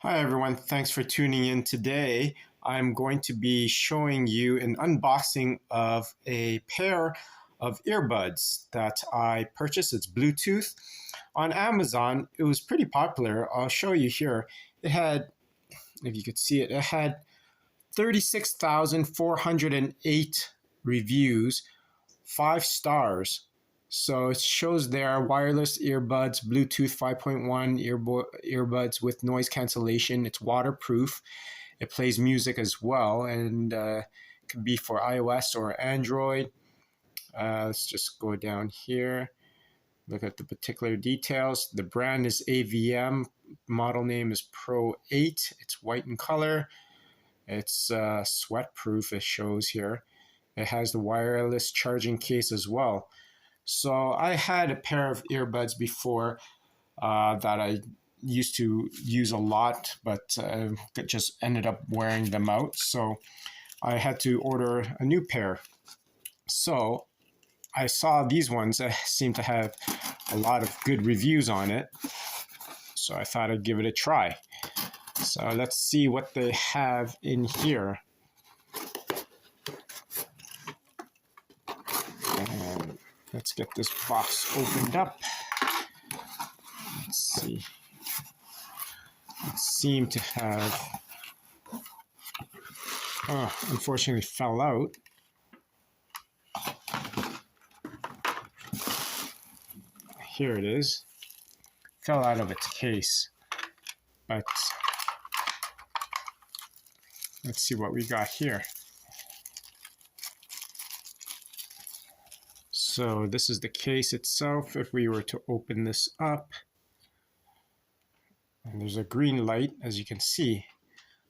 Hi everyone, thanks for tuning in today. I'm going to be showing you an unboxing of a pair of earbuds that I purchased. It's Bluetooth on Amazon. It was pretty popular. I'll show you here. It had, if you could see it, it had 36,408 reviews, 5 stars. So it shows there wireless earbuds, Bluetooth 5.1 earbuds with noise cancellation. It's waterproof. It plays music as well, and it can be for iOS or Android. Let's just go down here. Look at the particular details. The brand is AVM. Model name is Pro 8. It's white in color. It's sweat proof, it shows here. It has the wireless charging case as well. So I had a pair of earbuds before that I used to use a lot, but just ended up wearing them out. So I had to order a new pair. So I saw these ones that seem to have a lot of good reviews on it. So I thought I'd give it a try. So let's see what they have in here. And let's get this box opened up. Let's see. It seemed to have, unfortunately fell out. Here it is. Fell out of its case. But let's see what we got here. So this is the case itself. If we were to open this up, and there's a green light, as you can see.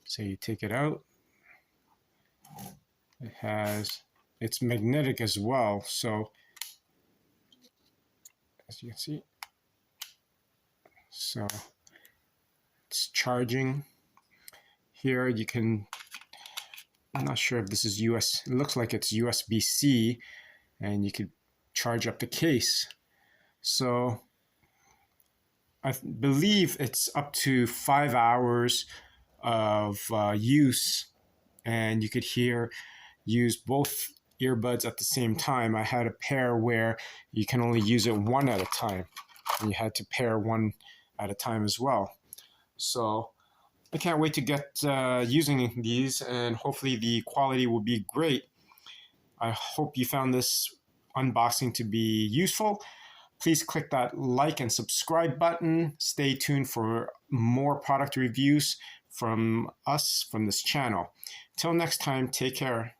So you take it out. It's magnetic as well. So as you can see, so it's charging. Here you can, I'm not sure if this is it looks like it's USB-C, and you could charge up the case. So I believe it's up to 5 hours of use, and you could use both earbuds at the same time. I had a pair where you can only use it one at a time, and you had to pair one at a time as well. So I can't wait to get using these, and hopefully the quality will be great. I hope you found this unboxing to be useful. Please click that like and subscribe button. Stay tuned for more product reviews from us from this channel. Till next time, take care.